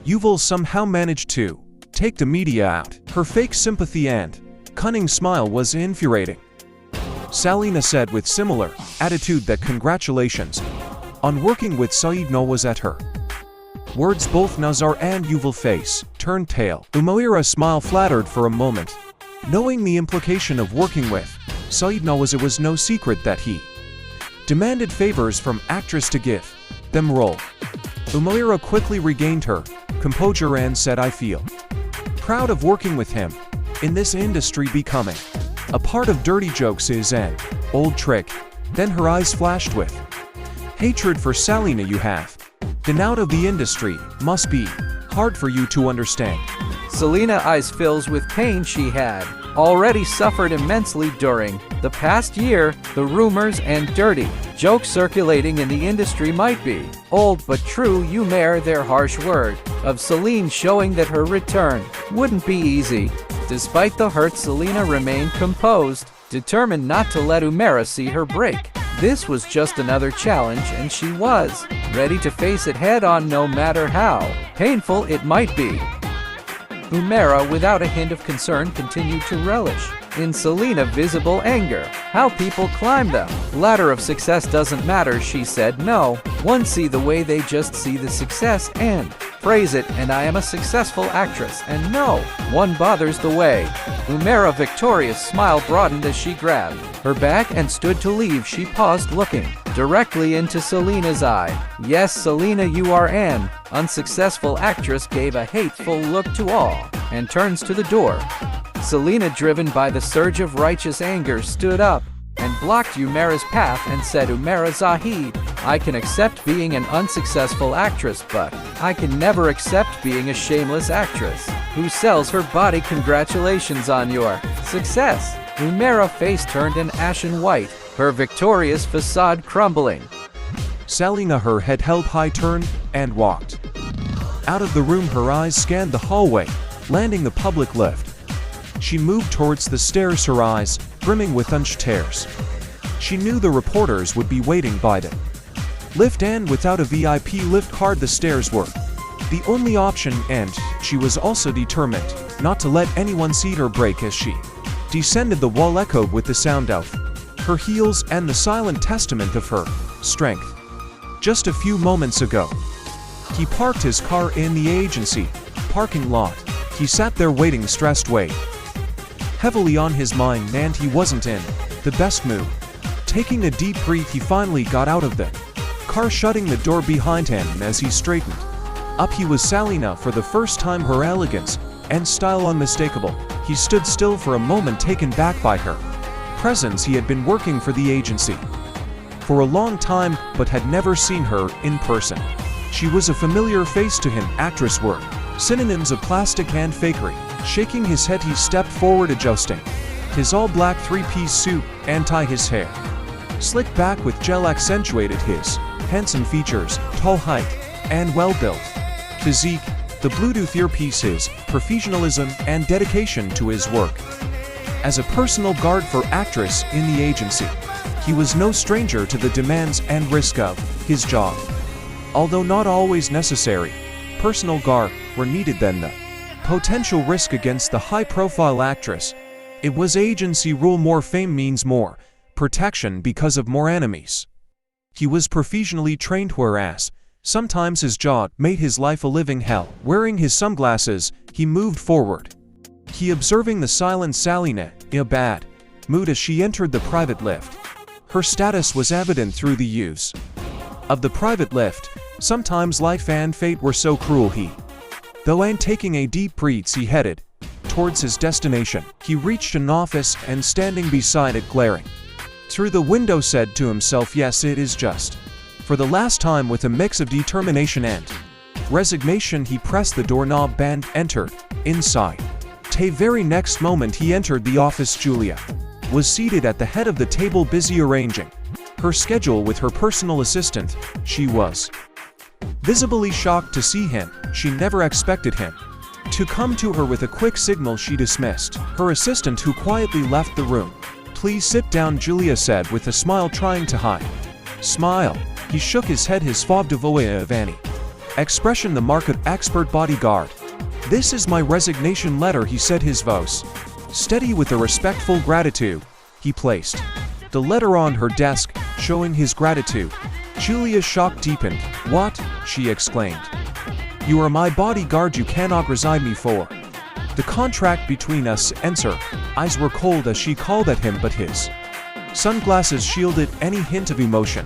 Yuval somehow managed to take the media out. Her fake sympathy and cunning smile was infuriating. Selina said with similar attitude that congratulations on working with Saeed was at her words. Both Mazhar and Yuval face turned pale. Umaira's smile flattered for a moment. Knowing the implication of working with Saeed it was no secret that he demanded favors from actress to give them role. Umaira quickly regained her composure and said, "I feel proud of working with him. In this industry, becoming a part of dirty jokes is an old trick." Then her eyes flashed with hatred for Selina. "You have been out of the industry. Must be hard for you to understand." Selina eyes fills with pain. She had already suffered immensely during the past year. The rumors and dirty jokes circulating in the industry might be old but true. Their harsh word of Selina showing that her return wouldn't be easy. Despite the hurt, Selina remained composed, determined not to let Umaira see her break. This was just another challenge, and she was ready to face it head-on no matter how painful it might be. Umaira, without a hint of concern, continued to relish in Selina visible anger. How people climb the ladder of success doesn't matter, she said. No one see the way, they just see the success and praise it, and I am a successful actress and no one bothers the way. Umaira's victorious smile broadened as she grabbed her bag and stood to leave. She paused, looking directly into Selina's eye. "Yes, Selina, you are an unsuccessful actress," gave a hateful look to all and turns to the door. Selina, driven by the surge of righteous anger, stood up and blocked Umaira's path and said, "Umaira Zahid, I can accept being an unsuccessful actress, but I can never accept being a shameless actress who sells her body. Congratulations on your success." Umaira's face turned an ashen white, her victorious facade crumbling. Selina, her head held high, turned and walked out of the room. Her eyes scanned the hallway, landing the public lift. She moved towards the stairs, her eyes brimming with unshed tears. She knew the reporters would be waiting by the lift, and without a VIP lift card, the stairs were the only option, and she was also determined not to let anyone see her break. As she descended, the wall echoed with the sound of her heels and the silent testament of her strength. Just a few moments ago, he parked his car in the agency parking lot. He sat there waiting, stressed, weight heavily on his mind, and he wasn't in the best mood. Taking a deep breath, he finally got out of the car, shutting the door behind him. As he straightened up, he was Selina for the first time, her elegance and style unmistakable. He stood still for a moment, taken back by her presence. He had been working for the agency for a long time, but had never seen her in person. She was a familiar face to him. Actress were synonyms of plastic and fakery. Shaking his head, he stepped forward, adjusting his all-black three-piece suit and tie. His hair slicked back with gel accentuated his handsome features, tall height, and well-built physique. The Bluetooth earpiece, his professionalism and dedication to his work as a personal guard for actress in the agency. He was no stranger to the demands and risk of his job. Although not always necessary, personal guard were needed then. The potential risk against the high-profile actress. It was agency rule: more fame means more protection because of more enemies. He was professionally trained, whereas sometimes his job made his life a living hell. Wearing his sunglasses, he moved forward. He observing the silent Selina in a bad mood as she entered the private lift. Her status was evident through the use of the private lift. Sometimes life and fate were so cruel. And taking a deep breath, he headed towards his destination. He reached an office and, standing beside it, glaring through the window, said to himself, "Yes, it is just for the last time." With a mix of determination and resignation, he pressed the doorknob and entered inside. The very next moment he entered the office, Julia was seated at the head of the table, busy arranging her schedule with her personal assistant. She was visibly shocked to see him. She never expected him to come to her. With a quick signal, she dismissed her assistant, who quietly left the room. "Please sit down," Julia said with a smile, trying to hide smile. He shook his head, his fob de voix of any Expression: the market expert bodyguard. This is my resignation letter, he said, his voice steady with a respectful gratitude. He placed the letter on her desk, showing his gratitude. Julia's shock deepened. What? She exclaimed. You are my bodyguard, you cannot resign me for the contract between us. Her eyes were cold as she called at him, but his sunglasses shielded any hint of emotion.